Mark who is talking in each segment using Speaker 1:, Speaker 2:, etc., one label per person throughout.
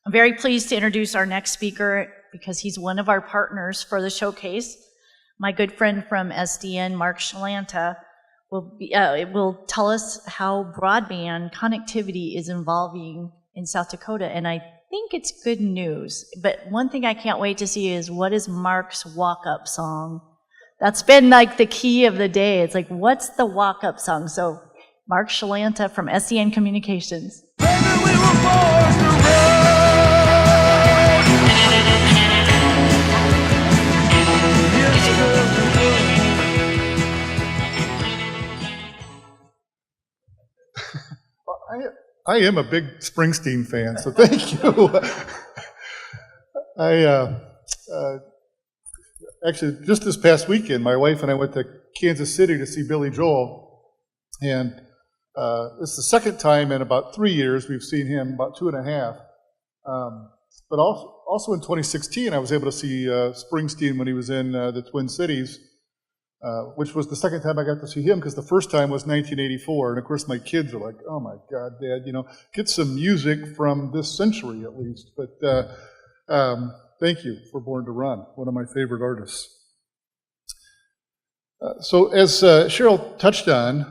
Speaker 1: I'm very pleased to introduce our next speaker because he's one of our partners for the showcase. My good friend from SDN, Mark Shlanta, will tell us how broadband connectivity is evolving in South Dakota, and I think it's good news. But one thing I can't wait to see is what is Mark's walk-up song? That's been like the key of the day. It's like, what's the walk-up song? So Mark Shlanta from SDN Communications.
Speaker 2: Baby, we were born to run.
Speaker 3: I am a big Springsteen fan, so thank you. Actually, just this past weekend, my wife and I went to Kansas City to see Billy Joel, and it's the second time in about 3 years we've seen him, about 2.5. But also in 2016, I was able to see Springsteen when he was in the Twin Cities, which was the second time I got to see him, because the first time was 1984, and of course my kids are like, oh my God, Dad, you know, get some music from this century at least. But thank you for Born to Run, one of my favorite artists. So as Cheryl touched on,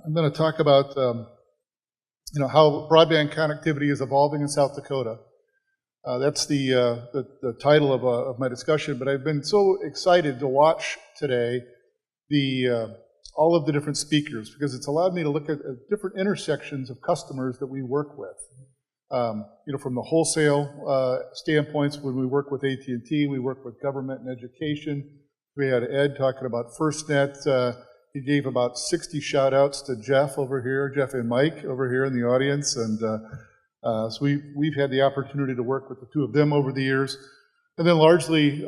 Speaker 3: I'm going to talk about how broadband connectivity is evolving in South Dakota. That's the title of my discussion, but I've been so excited to watch today all of the different speakers, because it's allowed me to look at different intersections of customers that we work with. From the wholesale standpoints, when we work with AT&T, we work with government and education. We had Ed talking about FirstNet. He gave about 60 shout outs to Jeff over here, Jeff and Mike over here in the audience, and so we've had the opportunity to work with the two of them over the years. And then largely,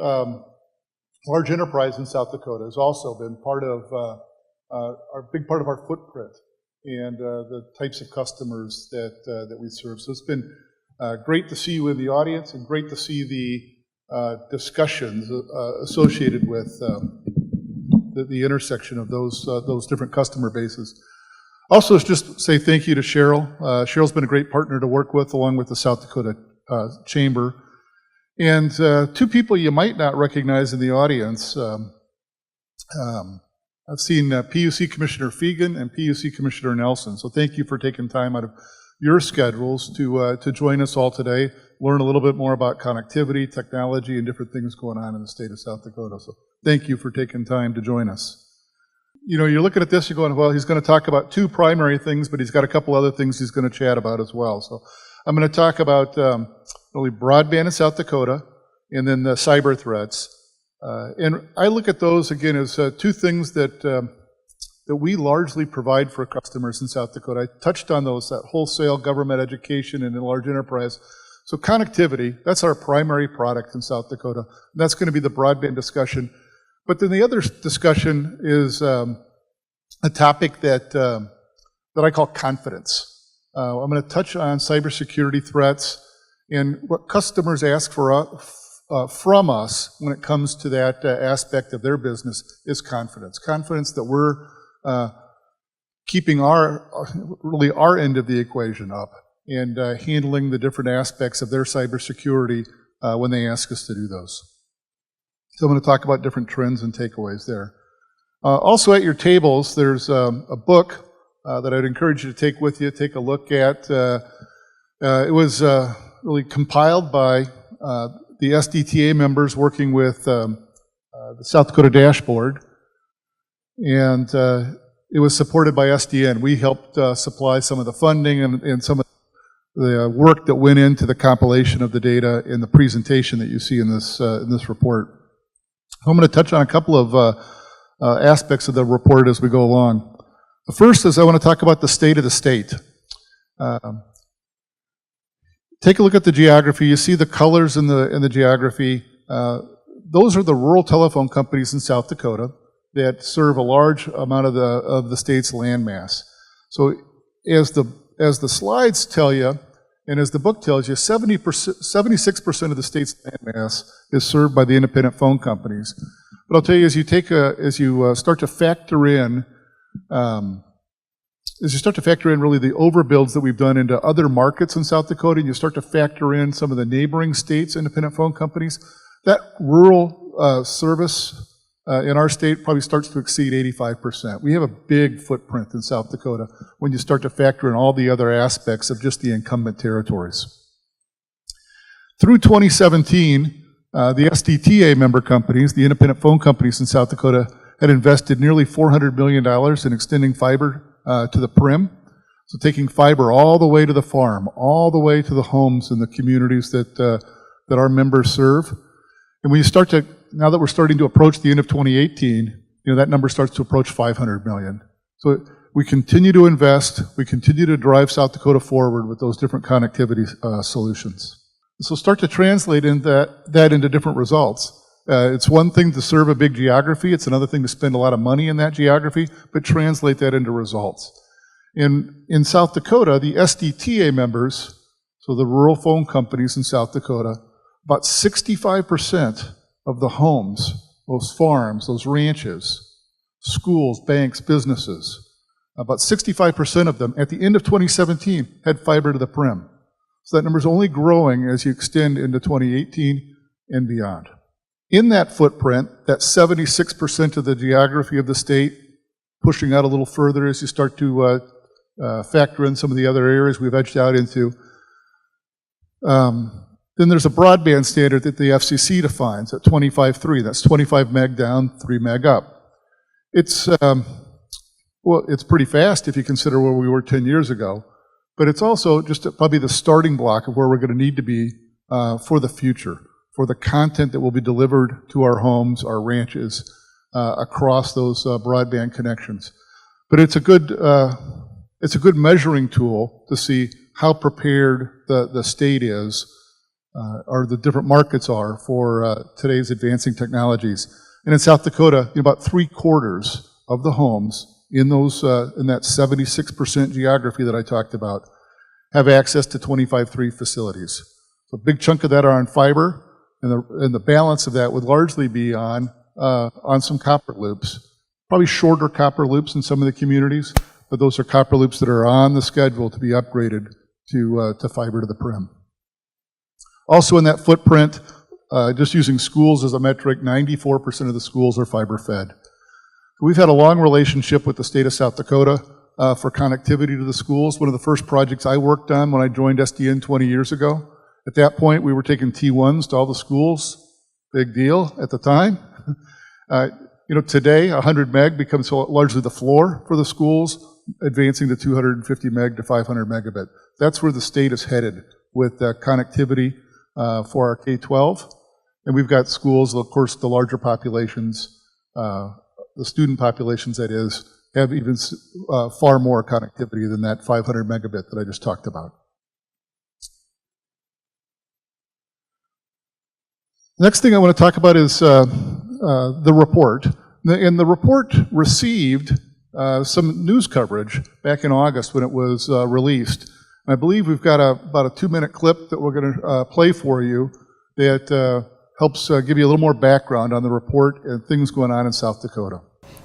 Speaker 3: large enterprise in South Dakota has also been part of our big part of our footprint and the types of customers that we serve. So it's been great to see you in the audience, and great to see the discussions associated with the intersection of those different customer bases. Also, just say thank you to Cheryl. Cheryl's been a great partner to work with, along with the South Dakota Chamber. And two people you might not recognize in the audience. I've seen PUC Commissioner Fegan and PUC Commissioner Nelson. So thank you for taking time out of your schedules to join us all today, learn a little bit more about connectivity, technology, and different things going on in the state of South Dakota. So thank you for taking time to join us. You know, you're looking at this, you're going, well, he's going to talk about two primary things, but he's got a couple other things he's going to chat about as well. So I'm going to talk about really broadband in South Dakota, and then the cyber threats. And I look at those, again, as two things that we largely provide for customers in South Dakota. I touched on those, that wholesale, government, education, and in large enterprise. So connectivity, that's our primary product in South Dakota. And that's going to be the broadband discussion. But then the other discussion is a topic that I call confidence. I'm going to touch on cybersecurity threats and what customers ask for from us when it comes to that aspect of their business is confidence. Confidence that we're keeping our end of the equation up and handling the different aspects of their cybersecurity when they ask us to do those. So I'm going to talk about different trends and takeaways there. Also at your tables, there's a book that I'd encourage you to take with you, take a look at. It was really compiled by the SDTA members working with the South Dakota Dashboard, and it was supported by SDN. We helped supply some of the funding and some of the work that went into the compilation of the data in the presentation that you see in this report. I'm going to touch on a couple of aspects of the report as we go along. The first is I want to talk about the state of the state. Take a look at the geography. You see the colors in the geography. Those are the rural telephone companies in South Dakota that serve a large amount of the state's landmass. So as the slides tell you, and as the book tells you, 76% of the state's landmass is served by the independent phone companies. But I'll tell you, as you start to factor in is you start to factor in really the overbuilds that we've done into other markets in South Dakota, and you start to factor in some of the neighboring states' independent phone companies, that rural service in our state probably starts to exceed 85%. We have a big footprint in South Dakota when you start to factor in all the other aspects of just the incumbent territories. Through 2017, the SDTA member companies, the independent phone companies in South Dakota, had invested nearly $400 million in extending fiber to the prim. So taking fiber all the way to the farm, all the way to the homes and the communities that our members serve. And when you start to, now that we're starting to approach the end of 2018, that number starts to approach 500 million. So we continue to invest, we continue to drive South Dakota forward with those different connectivity solutions. So start to translate that into different results. It's one thing to serve a big geography, it's another thing to spend a lot of money in that geography, but translate that into results. In South Dakota, the SDTA members, so the rural phone companies in South Dakota, about 65% of the homes, those farms, those ranches, schools, banks, businesses, about 65% of them at the end of 2017 had fiber to the prim. So that number is only growing as you extend into 2018 and beyond. In that footprint, that 76% of the geography of the state, pushing out a little further as you start to factor in some of the other areas we've edged out into, then there's a broadband standard that the FCC defines at 25.3. That's 25 meg down, 3 meg up. It's pretty fast if you consider where we were 10 years ago, but it's also just probably the starting block of where we're going to need to be for the future, for the content that will be delivered to our homes, our ranches, across those broadband connections. But it's a good measuring tool to see how prepared the state is, or the different markets are for today's advancing technologies. And in South Dakota, about 3/4 of the homes in those in that 76% geography that I talked about have access to 25.3 facilities. So a big chunk of that are on fiber, and the balance of that would largely be on some copper loops. Probably shorter copper loops in some of the communities, but those are copper loops that are on the schedule to be upgraded to fiber to the prim. Also in that footprint, just using schools as a metric, 94% of the schools are fiber fed. We've had a long relationship with the state of South Dakota for connectivity to the schools. One of the first projects I worked on when I joined SDN 20 years ago. At that point, we were taking T1s to all the schools. Big deal at the time. Today, 100 meg becomes largely the floor for the schools, advancing to 250 meg to 500 megabit. That's where the state is headed with connectivity for our K-12. And we've got schools, of course, the larger populations, the student populations, that is, have even far more connectivity than that 500 megabit that I just talked about. Next thing I want to talk about is the report. And the report received some news coverage back in August when it was released. And I believe we've got about a 2-minute clip that we're going to play for you that helps give you a little more background on the report and things going on in South Dakota.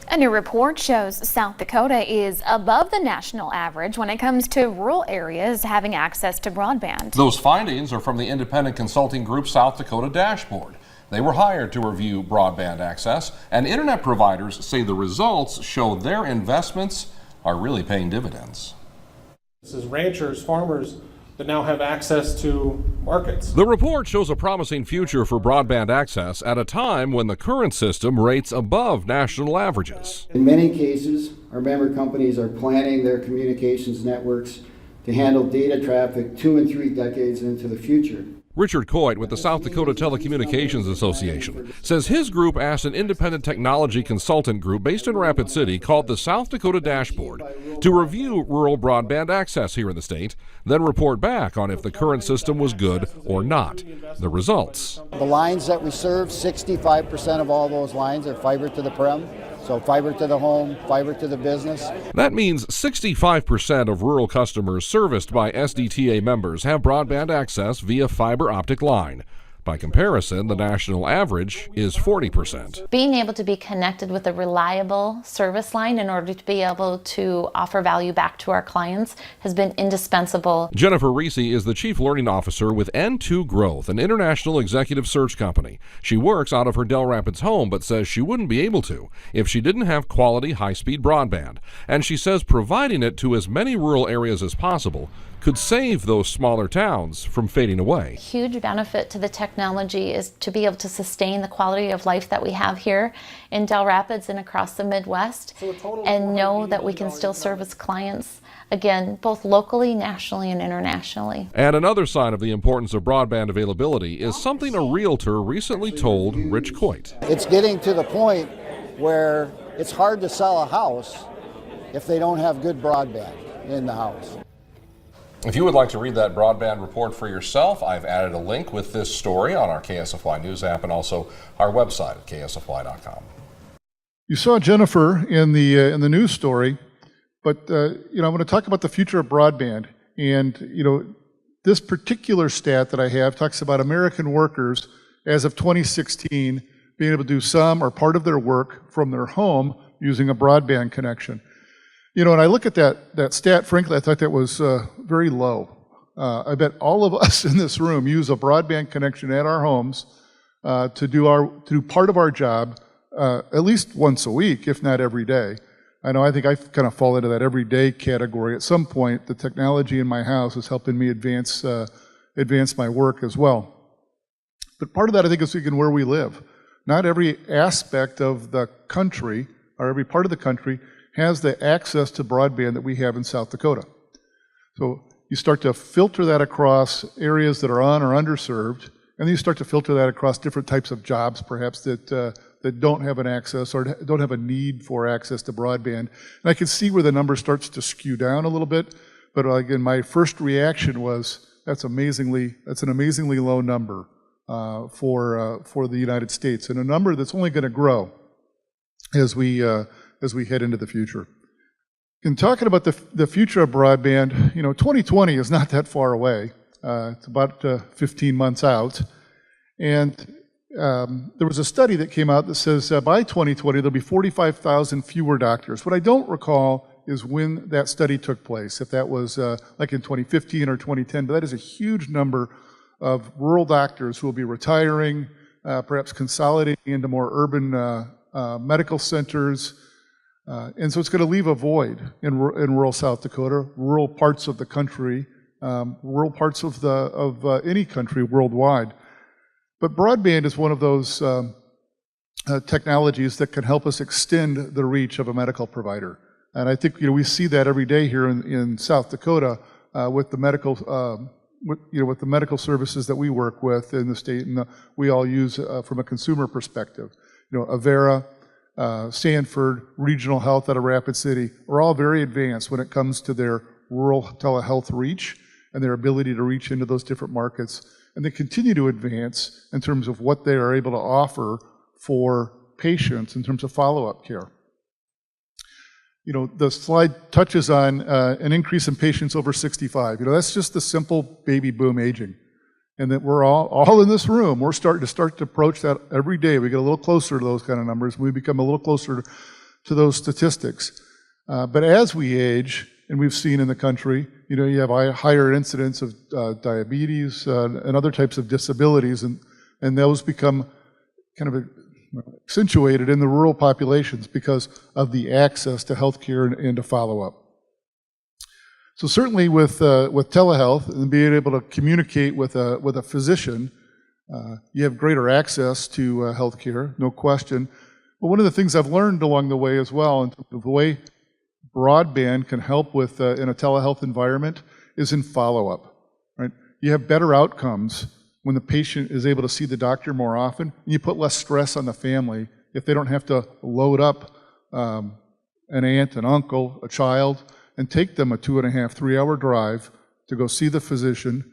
Speaker 4: A new report shows South Dakota is above the national average when it comes to rural areas having access to broadband.
Speaker 5: Those findings are from the independent consulting group South Dakota Dashboard. They were hired to review broadband access, and internet providers say the results show their investments are really paying dividends.
Speaker 6: This is ranchers, farmers that now have access to markets.
Speaker 5: The report shows a promising future for broadband access at a time when the current system rates above national averages.
Speaker 7: In many cases, our member companies are planning their communications networks to handle data traffic 2 and 3 decades into the future.
Speaker 5: Richard Coit with the South Dakota Telecommunications Association says his group asked an independent technology consultant group based in Rapid City called the South Dakota Dashboard to review rural broadband access here in the state, then report back on if the current system was good or not. The results.
Speaker 7: The lines that we serve, 65% of all those lines are fiber to the prem. So fiber to the home, fiber to the business.
Speaker 5: That means 65% of rural customers serviced by SDTA members have broadband access via fiber optic line. By comparison, the national average is 40%.
Speaker 4: Being able to be connected with a reliable service line in order to be able to offer value back to our clients has been indispensable.
Speaker 5: Jennifer Reese is the Chief Learning Officer with N2 Growth, an international executive search company. She works out of her Del Rapids home, but says she wouldn't be able to if she didn't have quality, high-speed broadband. And she says providing it to as many rural areas as possible could save those smaller towns from fading away.
Speaker 4: Huge benefit to the technology is to be able to sustain the quality of life that we have here in Del Rapids and across the Midwest, and know that we can still service clients, again, both locally, nationally, and internationally.
Speaker 5: And another sign of the importance of broadband availability is something a realtor recently told Rich Coit.
Speaker 8: It's getting to the point where it's hard to sell a house if they don't have good broadband in the house.
Speaker 5: If you would like to read that broadband report for yourself, I've added a link with this story on our KSFY News app and also our website at ksfy.com.
Speaker 3: You saw Jennifer in the news story, but I'm going to talk about the future of broadband. And this particular stat that I have talks about American workers as of 2016 being able to do some or part of their work from their home using a broadband connection. And I look at that stat, frankly, I thought that was very low. I bet all of us in this room use a broadband connection at our homes to do part of our job at least once a week, if not every day. I think I kind of fall into that everyday category. At some point, the technology in my house is helping me advance my work as well. But part of that, I think, is where we live. Not every aspect of the country, or every part of the country, has the access to broadband that we have in South Dakota. So you start to filter that across areas that are un- or underserved, and then you start to filter that across different types of jobs, perhaps, that don't have an access or don't have a need for access to broadband. And I can see where the number starts to skew down a little bit, but again, my first reaction was that's an amazingly low number for the United States, and a number that's only going to grow as we head into the future. In talking about the future of broadband, 2020 is not that far away. It's about 15 months out. And there was a study that came out that says by 2020, there'll be 45,000 fewer doctors. What I don't recall is when that study took place, if that was like in 2015 or 2010, but that is a huge number of rural doctors who will be retiring, perhaps consolidating into more urban medical centers. And so it's going to leave a void in rural South Dakota, rural parts of the country, rural parts of any country worldwide. But broadband is one of those technologies that can help us extend the reach of a medical provider. And I think we see that every day here in South Dakota with the medical with the medical services that we work with in the state, and we all use from a consumer perspective. Avera, Sanford, Regional Health out of Rapid City are all very advanced when it comes to their rural telehealth reach and their ability to reach into those different markets. And they continue to advance in terms of what they are able to offer for patients in terms of follow-up care. The slide touches on an increase in patients over 65. That's just the simple baby boom aging. And that we're all in this room, we're starting to approach that every day. We get a little closer to those kind of numbers. We become a little closer to those statistics. But as we age, and we've seen in the country, you have higher incidence of diabetes and other types of disabilities, and those become kind of accentuated in the rural populations because of the access to healthcare and to follow-up. So certainly with telehealth and being able to communicate with a physician, you have greater access to healthcare, no question. But one of the things I've learned along the way as well, in terms of the way broadband can help with in a telehealth environment, is in follow-up. Right? You have better outcomes when the patient is able to see the doctor more often, and you put less stress on the family if they don't have to load up an aunt, an uncle, a child, and take them a 2.5, 3-hour drive to go see the physician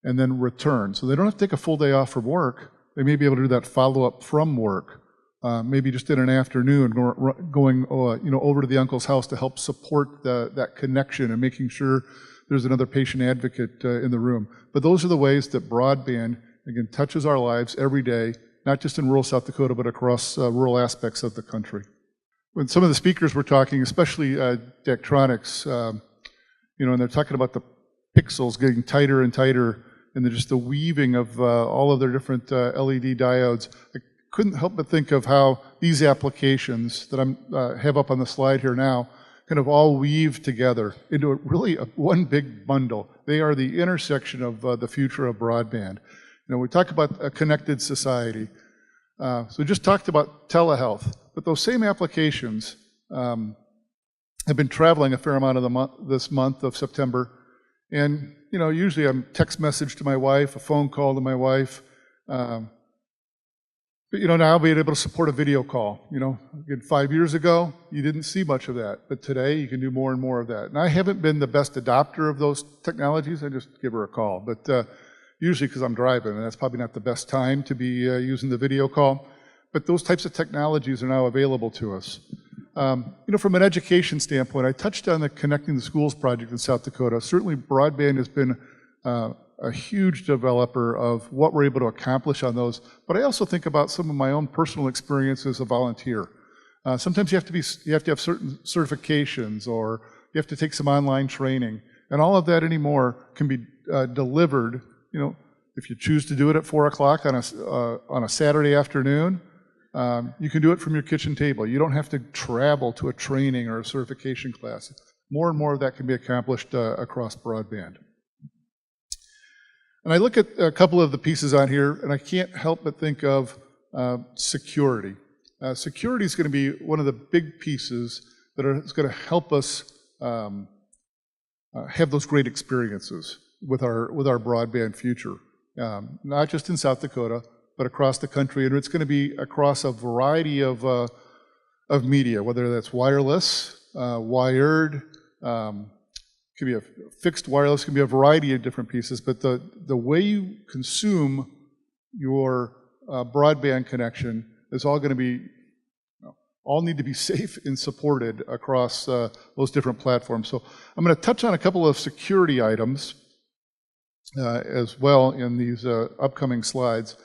Speaker 3: and then return. So they don't have to take a full day off from work. They may be able to do that follow-up from work, maybe just in an afternoon, going over to the uncle's house to help support that connection and making sure there's another patient advocate in the room. But those are the ways that broadband again, touches our lives every day, not just in rural South Dakota, but across rural aspects of the country. When some of the speakers were talking, especially Daktronics, and they're talking about the pixels getting tighter and tighter, and just the weaving of all of their different LED diodes, I couldn't help but think of how these applications that I have up on the slide here now kind of all weave together into one big bundle. They are the intersection of the future of broadband. We talk about a connected society. So we just talked about telehealth, but those same applications have been traveling a fair amount of this month of September. And, usually I'm text message to my wife, a phone call to my wife. But, now being able to support a video call. Again, 5 years ago, you didn't see much of that. But today, you can do more and more of that. And I haven't been the best adopter of those technologies. I just give her a call. But usually because I'm driving, and that's probably not the best time to be using the video call. But those types of technologies are now available to us. From an education standpoint, I touched on the Connecting the Schools project in South Dakota. Certainly, broadband has been a huge developer of what we're able to accomplish on those. But I also think about some of my own personal experience as a volunteer. Sometimes you have to have certain certifications, or you have to take some online training, and all of that anymore can be delivered. If you choose to do it at 4 o'clock on a Saturday afternoon, you can do it from your kitchen table. You don't have to travel to a training or a certification class. More and more of that can be accomplished across broadband. And I look at a couple of the pieces on here, and I can't help but think of security. Security is going to be one of the big pieces that is going to help us have those great experiences with our broadband future, not just in South Dakota, but across the country. And it's going to be across a variety of media, whether that's wireless, wired, could be a fixed wireless, could be a variety of different pieces. But the way you consume your broadband connection is all going to be, all need to be safe and supported across those different platforms. So I'm going to touch on a couple of security items as well in these upcoming slides.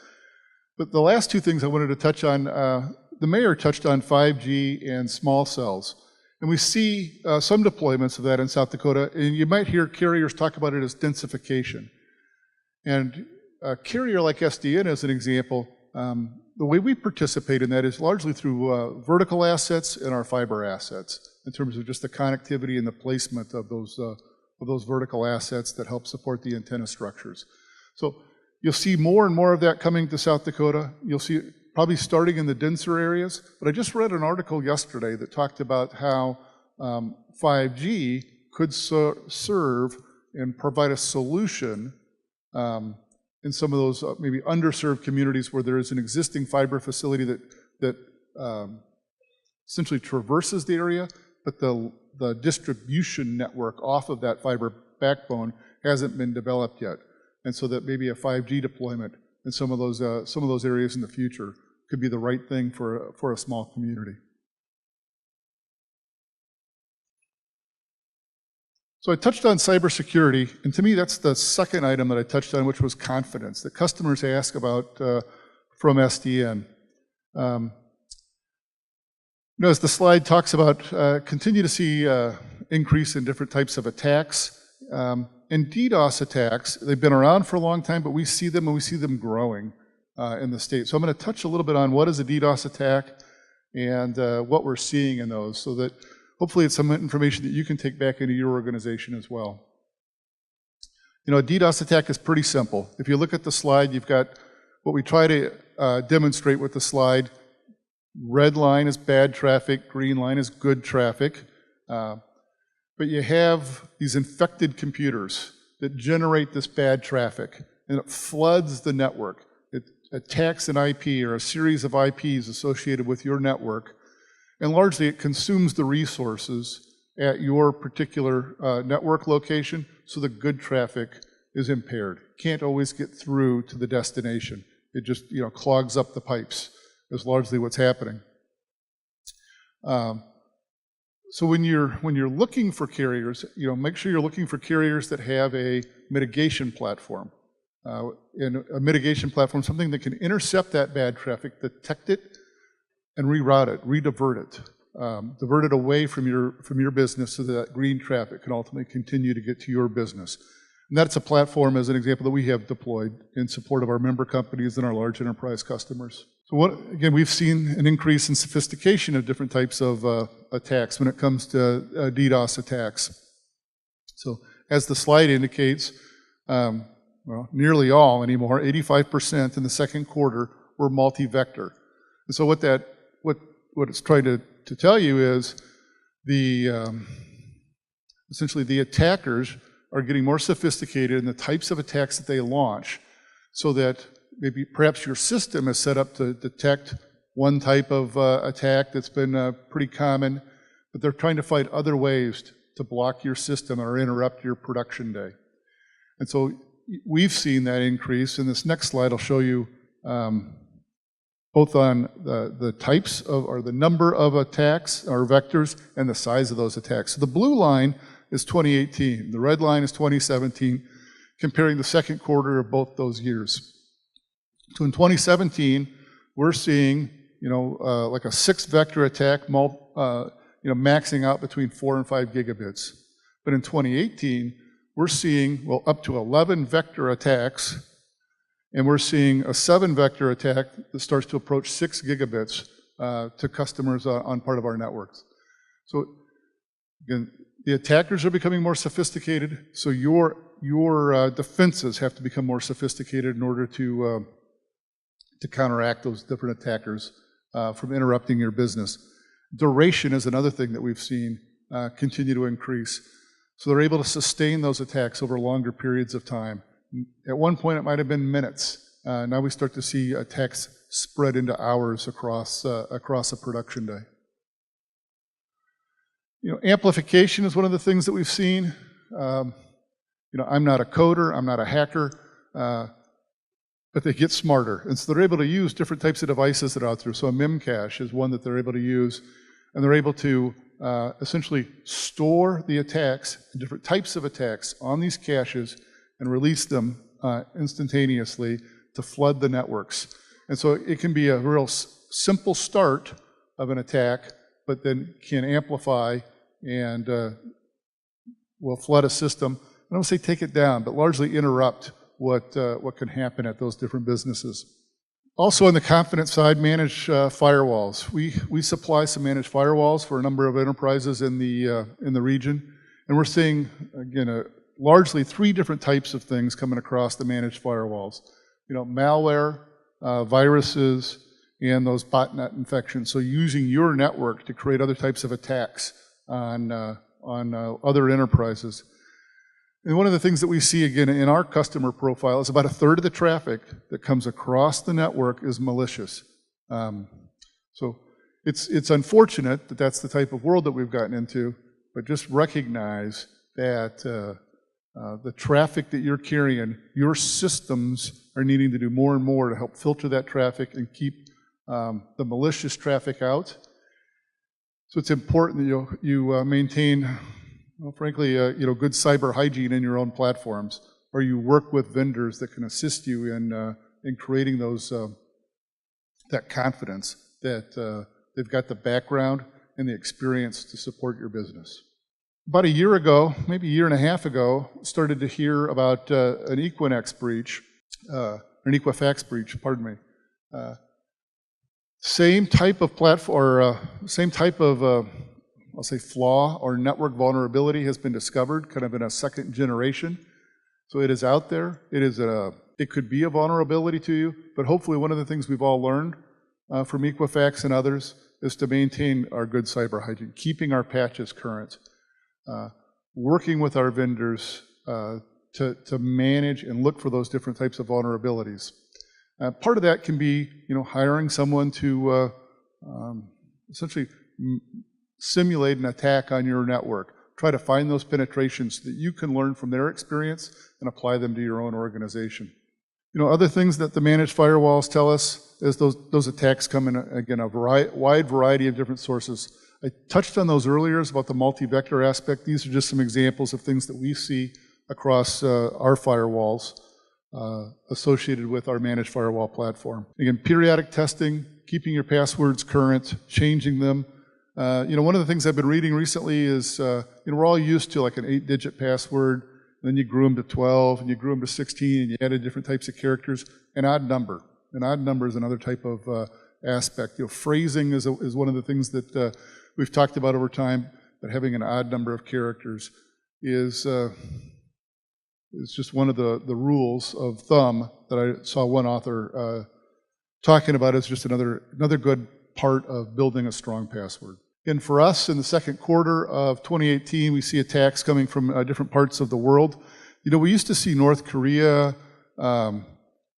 Speaker 3: But the last two things I wanted to touch on, the mayor touched on 5G and small cells. And we see some deployments of that in South Dakota, and you might hear carriers talk about it as densification. And a carrier like SDN, as an example, the way we participate in that is largely through vertical assets and our fiber assets, in terms of just the connectivity and the placement of those vertical assets that help support the antenna structures. So you'll see more and more of that coming to South Dakota. You'll see it probably starting in the denser areas. But I just read an article yesterday that talked about how 5G could serve and provide a solution in some of those maybe underserved communities where there is an existing fiber facility that essentially traverses the area, but the distribution network off of that fiber backbone hasn't been developed yet. And so that maybe a 5G deployment in some of those areas in the future could be the right thing for a small community. So I touched on cybersecurity, and to me that's the second item that I touched on, which was confidence that customers ask about from SDN. As the slide talks about, continue to see increase in different types of attacks. And DDoS attacks, they've been around for a long time, but we see them and we see them growing in the state. So I'm going to touch a little bit on what is a DDoS attack and what we're seeing in those, so that hopefully it's some information that you can take back into your organization as well. A DDoS attack is pretty simple. If you look at the slide, you've got what we try to demonstrate with the slide. Red line is bad traffic, green line is good traffic. But you have these infected computers that generate this bad traffic, and it floods the network. It attacks an IP or a series of IPs associated with your network, and largely it consumes the resources at your particular network location, so the good traffic is impaired. Can't always get through to the destination. It just clogs up the pipes, is largely what's happening. So when you're looking for carriers, make sure you're looking for carriers that have a mitigation platform. in a mitigation platform, something that can intercept that bad traffic, detect it, and reroute it, redivert it, divert it away from your business so that green traffic can ultimately continue to get to your business. And that's a platform, as an example, that we have deployed in support of our member companies and our large enterprise customers. So again, we've seen an increase in sophistication of different types of attacks when it comes to DDoS attacks. So as the slide indicates, well, nearly all anymore, 85% in the second quarter were multi-vector. And so what it's trying to tell you is essentially the attackers are getting more sophisticated in the types of attacks that they launch, so that maybe perhaps your system is set up to detect one type of attack that's been pretty common, but they're trying to find other ways to block your system or interrupt your production day. And so we've seen that increase. In this next slide, I'll show you both on the types of, or the number of attacks or vectors and the size of those attacks. So the blue line is 2018. The red line is 2017, comparing the second quarter of both those years. So in 2017, we're seeing, like a 6-vector attack, maxing out between 4 and 5 gigabits. But in 2018, we're seeing, well, up to 11 vector attacks, and we're seeing a 7-vector attack that starts to approach 6 gigabits to customers on part of our networks. So again, the attackers are becoming more sophisticated, so your defenses have to become more sophisticated in order to counteract those different attackers from interrupting your business. Duration is another thing that we've seen continue to increase. So they're able to sustain those attacks over longer periods of time. At one point, it might have been minutes. Now we start to see attacks spread into hours across a production day. Amplification is one of the things that we've seen. I'm not a coder, I'm not a hacker, but they get smarter. And so they're able to use different types of devices that are out there. So a MIM cache is one that they're able to use, and they're able to essentially store the attacks, different types of attacks, on these caches and release them instantaneously to flood the networks. And so it can be a real simple start of an attack, but then can amplify and will flood a system. I don't say take it down, but largely interrupt what can happen at those different businesses. Also on the confidence side, managed firewalls. We supply some managed firewalls for a number of enterprises in the region, and we're seeing, again, largely 3 different types of things coming across the managed firewalls. Malware, viruses, and those botnet infections. So using your network to create other types of attacks on other enterprises. And one of the things that we see, again, in our customer profile is about 1/3 of the traffic that comes across the network is malicious. So it's unfortunate that that's the type of world that we've gotten into, but just recognize that the traffic that you're carrying, your systems are needing to do more and more to help filter that traffic and keep the malicious traffic out. So it's important that you maintain, frankly, good cyber hygiene in your own platforms, or you work with vendors that can assist you in creating that confidence that they've got the background and the experience to support your business. About a year ago, maybe a year and a half ago, started to hear about an Equifax breach, pardon me. Same type of platform, same type of, I'll say, flaw or network vulnerability has been discovered, kind of in a second generation. So it is out there. It could be a vulnerability to you, but hopefully one of the things we've all learned from Equifax and others is to maintain our good cyber hygiene, keeping our patches current, working with our vendors to manage and look for those different types of vulnerabilities. Part of that can be, hiring someone to essentially simulate an attack on your network. Try to find those penetrations so that you can learn from their experience and apply them to your own organization. Other things that the managed firewalls tell us is those attacks come in, again, a wide variety of different sources. I touched on those earlier about the multi-vector aspect. These are just some examples of things that we see across our firewalls. associated with our managed firewall platform. Again, periodic testing, keeping your passwords current, changing them. One of the things I've been reading recently is, we're all used to like an 8-digit password, then you grew them to 12, and you grew them to 16, and you added different types of characters. An odd number. An odd number is another type of aspect. Phrasing is one of the things that we've talked about over time, but having an odd number of characters is just one of the rules of thumb that I saw one author talking about as just another good part of building a strong password. And for us, in the second quarter of 2018, we see attacks coming from different parts of the world. We used to see North Korea,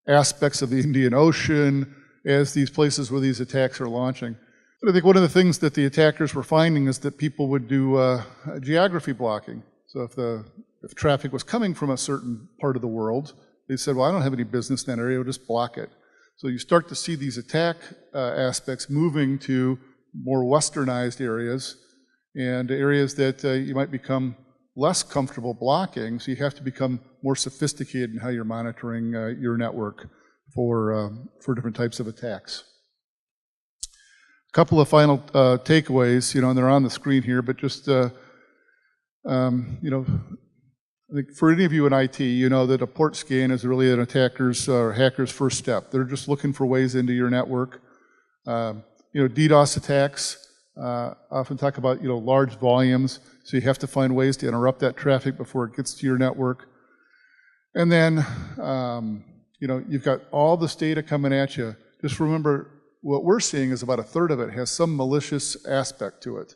Speaker 3: aspects of the Indian Ocean, as these places where these attacks are launching. But I think one of the things that the attackers were finding is that people would do geography blocking. So if traffic was coming from a certain part of the world, they said, well, I don't have any business in that area, we'll just block it. So you start to see these attack aspects moving to more westernized areas and areas that you might become less comfortable blocking, so you have to become more sophisticated in how you're monitoring your network for different types of attacks. A couple of final takeaways, and they're on the screen here, but just, I think for any of you in IT, you know that a port scan is really an attacker's or hacker's first step. They're just looking for ways into your network. DDoS attacks often talk about, large volumes, so you have to find ways to interrupt that traffic before it gets to your network. And then, you've got all this data coming at you. Just remember, what we're seeing is about a third of it has some malicious aspect to it.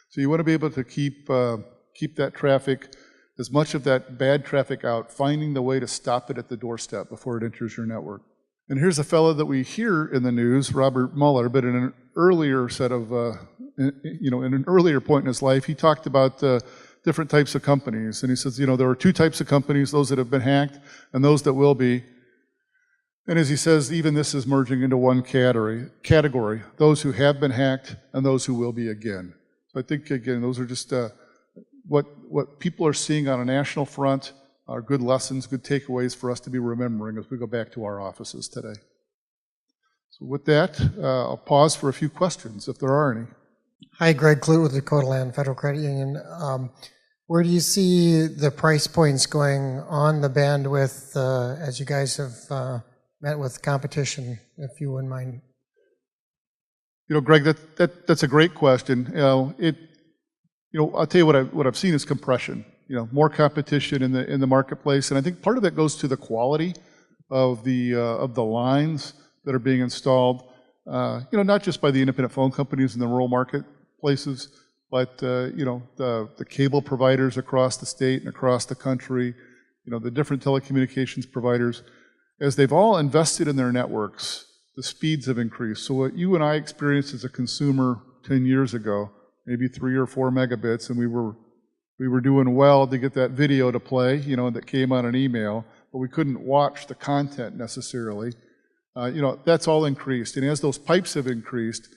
Speaker 3: So you want to be able to keep that traffic, as much of that bad traffic out, finding the way to stop it at the doorstep before it enters your network. And here's a fellow that we hear in the news, Robert Mueller, but in an earlier set of, in an earlier point in his life, he talked about different types of companies. And he says, there are two types of companies, those that have been hacked and those that will be. And as he says, even this is merging into one category, those who have been hacked and those who will be again. So I think, again, those are just what people are seeing on a national front are good lessons, good takeaways for us to be remembering as we go back to our offices today. So with that, I'll pause for a few questions, if there are any.
Speaker 9: Hi, Greg Clute with Dakota Land Federal Credit Union. Where do you see the price points going on the bandwidth as you guys have met with competition, if you wouldn't mind?
Speaker 3: Greg, that's a great question. I'll tell you what I've seen is compression. More competition in the marketplace, and I think part of that goes to the quality of the lines that are being installed. Not just by the independent phone companies in the rural marketplaces, but the cable providers across the state and across the country. The different telecommunications providers, as they've all invested in their networks, the speeds have increased. So what you and I experienced as a consumer 10 years ago, maybe 3 or 4 megabits, and we were doing well to get that video to play, that came on an email, but we couldn't watch the content necessarily. That's all increased. And as those pipes have increased,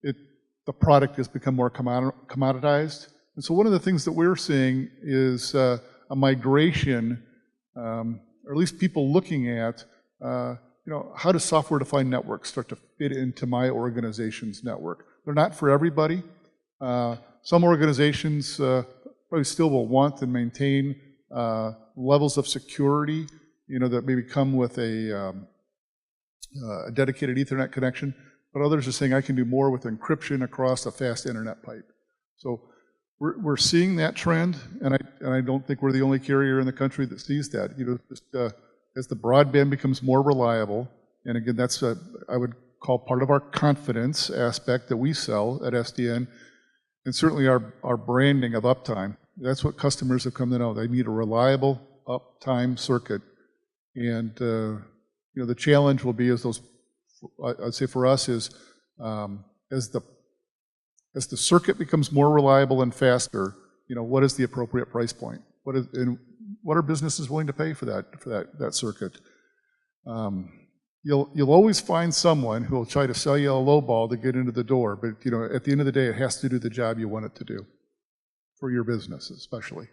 Speaker 3: the product has become more commoditized. And so one of the things that we're seeing is a migration, or at least people looking at, how does software-defined networks start to fit into my organization's network? They're not for everybody. Some organizations probably still will want and maintain levels of security, that maybe come with a dedicated Ethernet connection, but others are saying I can do more with encryption across a fast internet pipe. So we're seeing that trend, and I don't think we're the only carrier in the country that sees that. As the broadband becomes more reliable, and again, that's I would call part of our confidence aspect that we sell at SDN, and certainly our branding of uptime. That's what customers have come to know. They need a reliable uptime circuit. And the challenge will be I'd say for us is as the circuit becomes more reliable and faster, what is the appropriate price point? What are businesses willing to pay for that circuit? You'll always find someone who will try to sell you a low ball to get into the door, but at the end of the day, it has to do the job you want it to do for your business, especially.